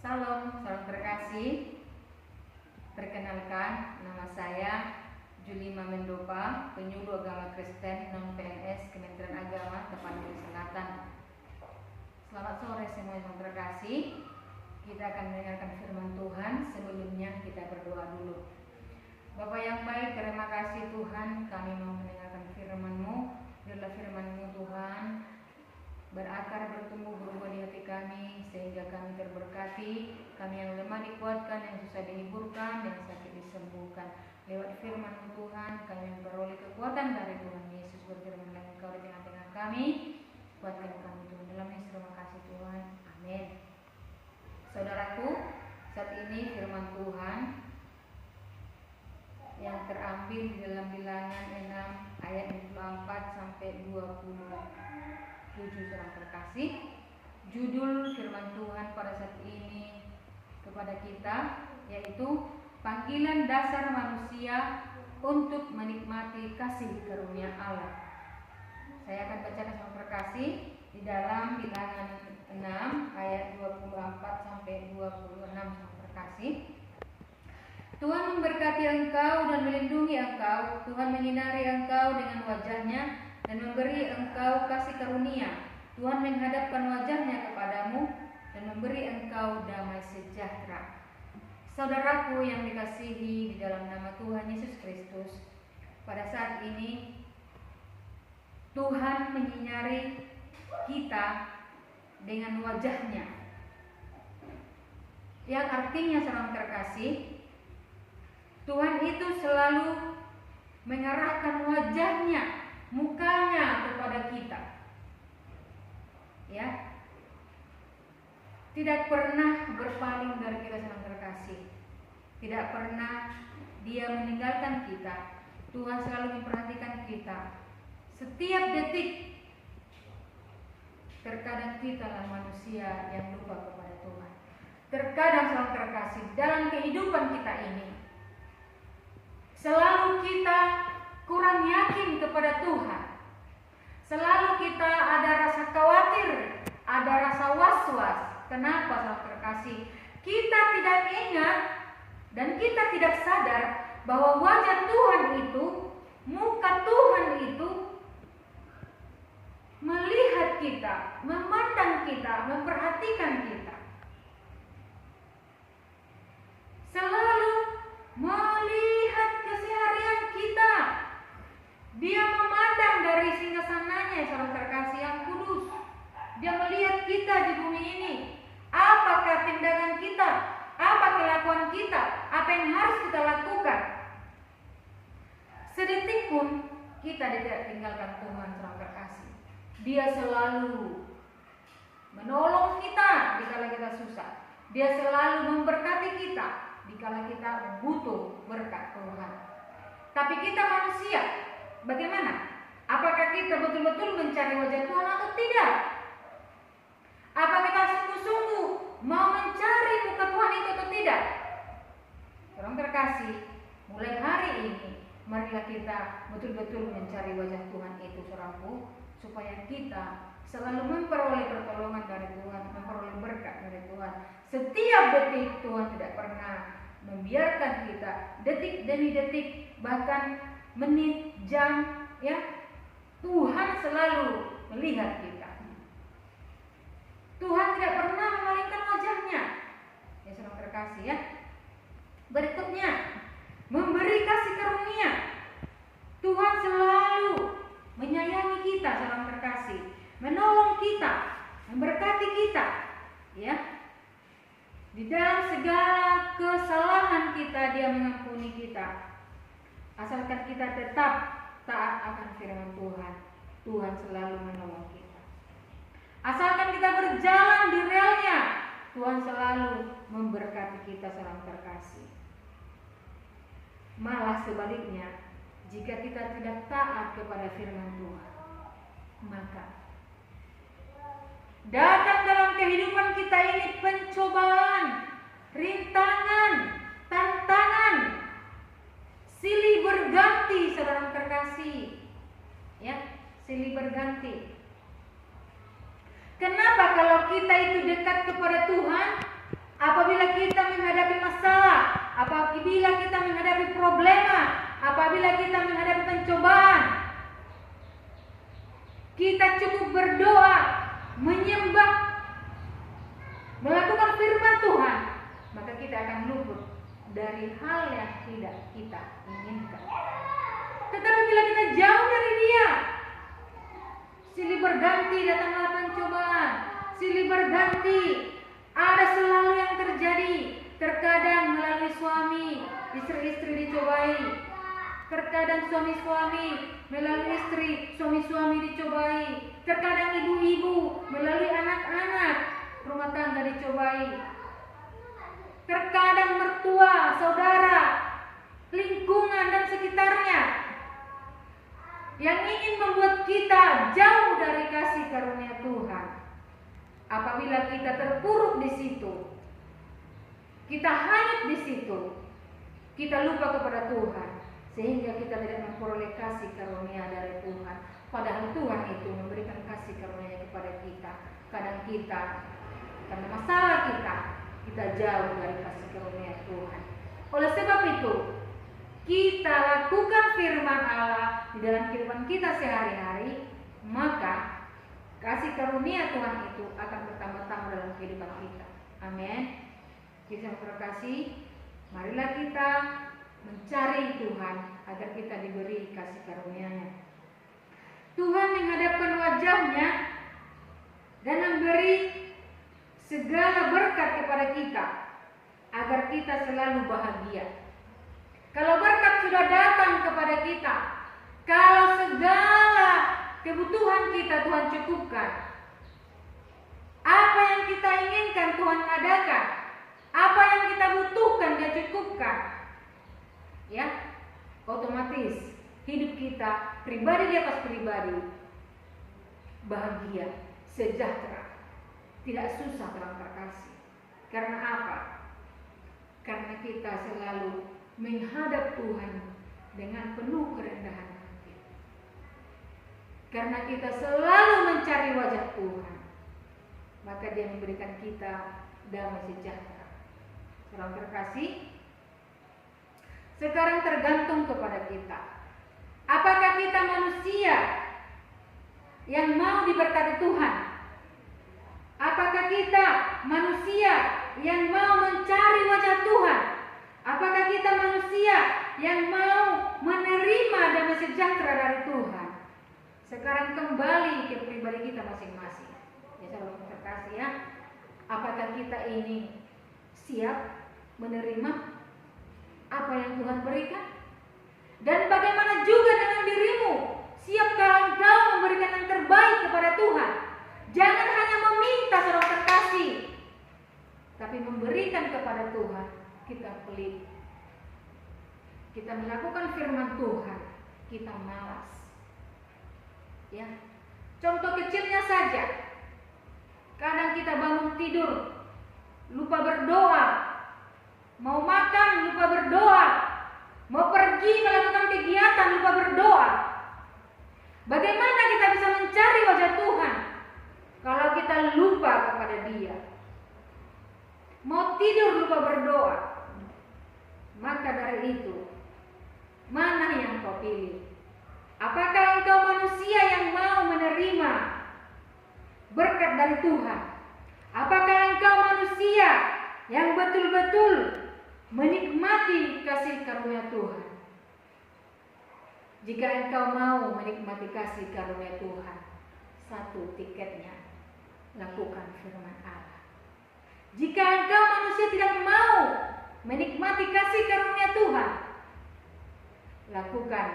Salam terkasih. Perkenalkan, nama saya Julima Mendopa, penyuluh agama Kristen non-PNS Kementerian Agama Tapanuli Selatan. Selamat sore semua yang terkasih. Kita akan mendengarkan firman Tuhan. Sebelumnya kita berdoa dulu. Bapa yang baik, terima kasih Tuhan, kami mau mendengarkan firman-Mu. Biarlah firman-Mu Tuhan berakar, bertumbuh, berubah di hati kami, sehingga kami terberkati. Kami yang lemah dikuatkan, yang susah dihiburkan, yang sakit disembuhkan. Lewat firman Tuhan, kami memperoleh kekuatan dari Tuhan Yesus. Berfirman dengan Engkau di tengah-tengah kami, kuatkan kami Tuhan. Dalam Yesus, terima kasih Tuhan. Amin. Saudaraku, saat ini firman Tuhan yang terambil di dalam Bilangan 6 ayat 24 sampai 27 saudara terkasih. Judul firman Tuhan pada saat ini kepada kita yaitu panggilan dasar manusia untuk menikmati kasih karunia Allah. Saya akan bacakan saudara terkasih di dalam Bilangan 6 ayat 24 sampai 26 saudara terkasih. Tuhan memberkati engkau dan melindungi engkau. Tuhan menyinari engkau dengan wajahnya dan memberi engkau kasih karunia. Tuhan menghadapkan wajahnya kepadamu dan memberi engkau damai sejahtera. Saudaraku yang dikasihi di dalam nama Tuhan Yesus Kristus, pada saat ini Tuhan menyinari kita dengan wajahnya, yang artinya saudara terkasih, Tuhan itu selalu mengarahkan wajahnya, mukanya kepada kita. Ya. Tidak pernah berpaling dari kita saudara terkasih. Tidak pernah Dia meninggalkan kita. Tuhan selalu memperhatikan kita. Setiap detik. Terkadang kita adalah manusia yang lupa kepada Tuhan. Terkadang saudara terkasih, dalam kehidupan kita ini selalu kita kurang yakin kepada Tuhan. Selalu kita ada rasa khawatir, ada rasa was-was. Kenapa saudara terkasih? Kita tidak ingat dan kita tidak sadar bahwa wajah Tuhan itu, muka Tuhan itu melihat kita, memandang kita, memperhatikan kita. Selalu melihat keseharian kita. Dia memandang dari singgasananya saudara terkasih yang kudus. Dia melihat kita di bumi ini. Apakah tindakan kita? Apa kelakuan kita? Apa yang harus kita lakukan? Sedetik pun kita tidak tinggalkan Tuhan saudara terkasih. Dia selalu menolong kita dikala kita susah. Dia selalu memberkati kita dikala kita butuh berkat Tuhan. Tapi kita manusia, bagaimana? Apakah kita betul-betul mencari wajah Tuhan atau tidak? Apa kita sungguh-sungguh mau mencari muka Tuhan itu atau tidak? Saudara terkasih, mulai hari ini marilah kita betul-betul mencari wajah Tuhan itu saudaraku, supaya kita selalu memperoleh pertolongan dari Tuhan, memperoleh berkat dari Tuhan. Setiap detik Tuhan tidak pernah membiarkan kita, detik demi detik, bahkan menit, jam, ya, Tuhan selalu melihat kita. Tuhan tidak pernah memalingkan wajahnya. Ya saudara terkasih ya. Berikutnya, memberi kasih karunia. Tuhan selalu menyayangi kita saudara terkasih, menolong kita, memberkati kita, ya. Di dalam segala kesalahan kita Dia mengampuni kita. Asalkan kita tetap taat akan firman Tuhan, Tuhan selalu menolong kita. Asalkan kita berjalan di relnya, Tuhan selalu memberkati kita saudara terkasih. Malah sebaliknya, jika kita tidak taat kepada firman Tuhan, maka datang dalam kehidupan kita ini pencobaan, rintangan, tantangan, silih berganti saudara terkasih. Ya, silih berganti. Kenapa kalau kita itu dekat kepada Tuhan, apa apabila kita menghadapi problema, apabila kita menghadapi pencobaan, kita cukup berdoa, menyembah, melakukan firman Tuhan, maka kita akan luput dari hal yang tidak kita inginkan. Tetapi bila kita jauh dari Dia, silih berganti datanglah pencobaan, silih berganti, ada selalu yang terjadi. Terkadang melalui suami, istri-istri dicobai. Terkadang suami-suami melalui istri, suami-suami dicobai. Terkadang ibu-ibu melalui anak-anak, rumah tangga dicobai. Terkadang mertua, saudara, lingkungan dan sekitarnya yang ingin membuat kita jauh dari kasih karunia Tuhan. Apabila kita terpuruk di situ, kita hanyut di situ, kita lupa kepada Tuhan, sehingga kita tidak memperoleh kasih karunia dari Tuhan. Padahal Tuhan itu memberikan kasih karunia kepada kita. Kadang kita, karena masalah kita jauh dari kasih karunia Tuhan. Oleh sebab itu, kita lakukan firman Allah di dalam kehidupan kita sehari-hari, maka kasih karunia Tuhan itu akan bertambah-tambah dalam kehidupan kita. Amin. Kisah terkasih, marilah kita mencari Tuhan agar kita diberi kasih karunia-Nya. Tuhan menghadapkan wajah-Nya dan memberi segala berkat kepada kita agar kita selalu bahagia. Kalau berkat sudah datang kepada kita, kalau segala kebutuhan kita Tuhan cukupkan, apa yang kita inginkan Tuhan adakan, apa yang kita butuhkan Dia cukupkan, ya, otomatis hidup kita pribadi di atas pribadi bahagia, sejahtera, tidak susah dalam terkasih. Karena apa? Karena kita selalu menghadap Tuhan dengan penuh kerendahan hati. Karena kita selalu mencari wajah Tuhan, maka Dia memberikan kita damai sejahtera. Saudara terkasih, sekarang tergantung kepada kita. Apakah kita manusia yang mau diberkati Tuhan? Apakah kita manusia yang mau mencari wajah Tuhan? Apakah kita manusia yang mau menerima damai sejahtera dari Tuhan? Sekarang kembali ke pribadi kita masing-masing. Ya, saudara terkasih ya. Apakah kita ini siap menerima apa yang Tuhan berikan? Dan bagaimana juga dengan dirimu? Siapkah engkau memberikan yang terbaik kepada Tuhan? Jangan hanya meminta, saudara terkasih, tapi memberikan kepada Tuhan. Kita pelit, kita melakukan firman Tuhan, kita malas. Ya, contoh kecilnya saja, kadang kita bangun tidur lupa berdoa, mau makan lupa berdoa, mau pergi melakukan kegiatan lupa berdoa. Bagaimana kita bisa mencari wajah Tuhan kalau kita lupa kepada Dia? Mau tidur lupa berdoa. Maka dari itu, mana yang kau pilih? Apakah engkau manusia yang mau menerima berkat dari Tuhan? Apakah engkau manusia yang betul-betul menikmati kasih karunia Tuhan? Jika engkau mau menikmati kasih karunia Tuhan, satu tiketnya, lakukan firman Allah. Jika engkau manusia tidak mau menikmati kasih karunia Tuhan, lakukan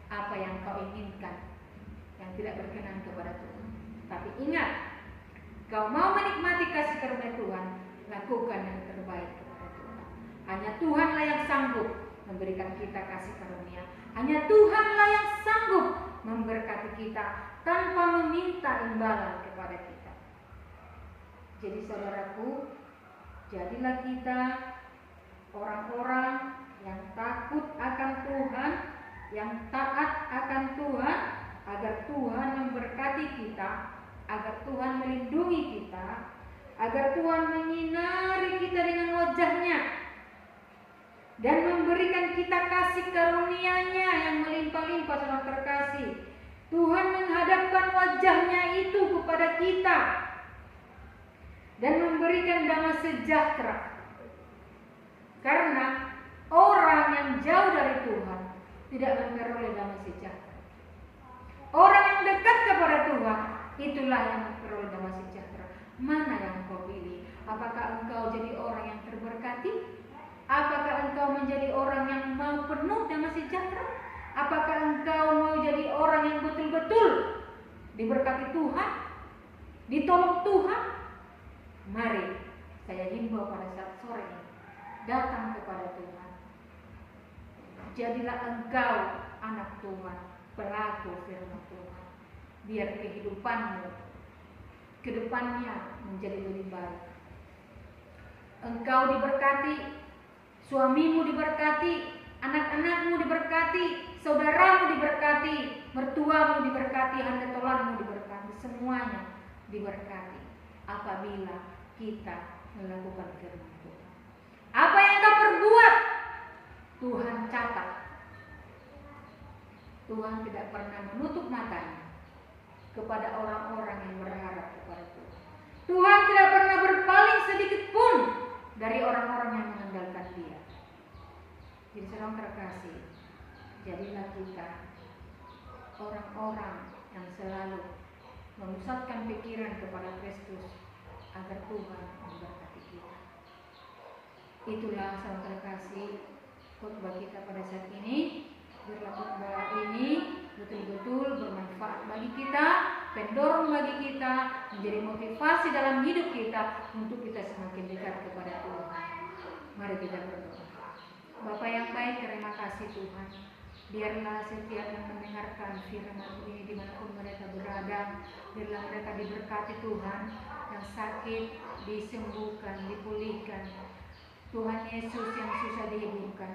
apa yang kau inginkan yang tidak berkenan kepada Tuhan. Tapi ingat, kau mau menikmati kasih karunia Tuhan, lakukan yang terbaik kepada Tuhan. Hanya Tuhanlah yang sanggup memberikan kita kasih karunia. Hanya Tuhanlah yang sanggup memberkati kita tanpa meminta imbalan kepada kita. Jadi saudaraku, jadilah kita orang-orang yang takut akan Tuhan, yang taat akan Tuhan, agar Tuhan memberkati kita, agar Tuhan melindungi kita, agar Tuhan menyinari kita dengan wajah-Nya dan memberi kita kasih karunia-Nya yang melimpah-limpah, saudara terkasih. Tuhan menghadapkan wajah-Nya itu kepada kita dan memberikan damai sejahtera. Karena orang yang jauh dari Tuhan tidak memperoleh damai sejahtera. Orang yang dekat kepada Tuhan, itulah yang memperoleh damai sejahtera. Mana yang kau pilih? Apakah engkau jadi orang yang terberkati? Apakah engkau menjadi orang yang mau penuh damai sejahtera? Apakah engkau mau jadi orang yang betul-betul diberkati Tuhan, ditolong Tuhan? Mari saya himbau pada saat sore ini, datang kepada Tuhan. Jadilah engkau anak Tuhan, pelaku firman Tuhan. Biar kehidupanmu ke depannya menjadi lebih baik. Engkau diberkati, suamimu diberkati, anak-anakmu diberkati, saudaramu diberkati, mertuamu diberkati, handetolanmu diberkati, semuanya diberkati apabila kita melakukan firman Tuhan. Apa yang kau perbuat, Tuhan catat. Tuhan tidak pernah menutup matanya kepada orang-orang yang berharap kepada Tuhan. Tuhan tidak pernah berpaling sedikit pun dari orang-orang yang mengandalkan Dia. Jadi saudara terkasih, jadilah kita orang-orang yang selalu memusatkan pikiran kepada Kristus agar Tuhan memberkati kita. Itulah saudara terkasih khotbah kita pada saat ini. Biarlah khotbah ini betul-betul bermanfaat bagi kita, pendorong bagi kita, menjadi motivasi dalam hidup kita untuk kita semakin dekat kepada Tuhan. Mari kita berdoa. Bapa yang baik, terima kasih Tuhan. Biarlah setiap yang mendengarkan firman ini dimanapun mereka berada, biarlah mereka diberkati Tuhan, yang sakit disembuhkan, dipulihkan. Tuhan Yesus yang susah dihidupkan,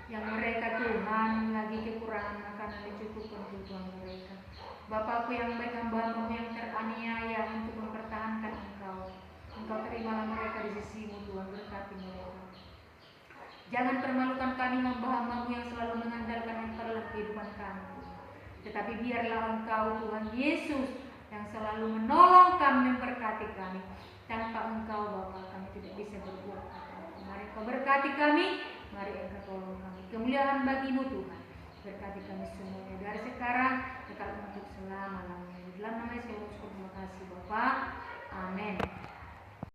yang mereka Tuhan lagi kekurangan makanan dicukupkan kebutuhan mereka. Bapakku yang baik, hamba-Mu yang teraniaya untuk mempertahankan Engkau terimalah mereka di sisi-Mu Tuhan, berkati mereka. Jangan permalukan kami hamba-hamba-Mu yang selalu mengandalkan Engkau dalam kehidupan kami, tetapi biarlah Engkau Tuhan Yesus yang selalu menolong kami, memberkati kami. Tanpa Engkau Bapa kami tidak bisa berbuat apa-apa. Mari Engkau berkati kami, mari Engkau tolong kami. Kemuliaan bagi-Mu Tuhan, berkati kami semuanya dari sekarang kekal untuk selama-lamanya. Dalam nama Yesus terima kasih Bapa. Amin.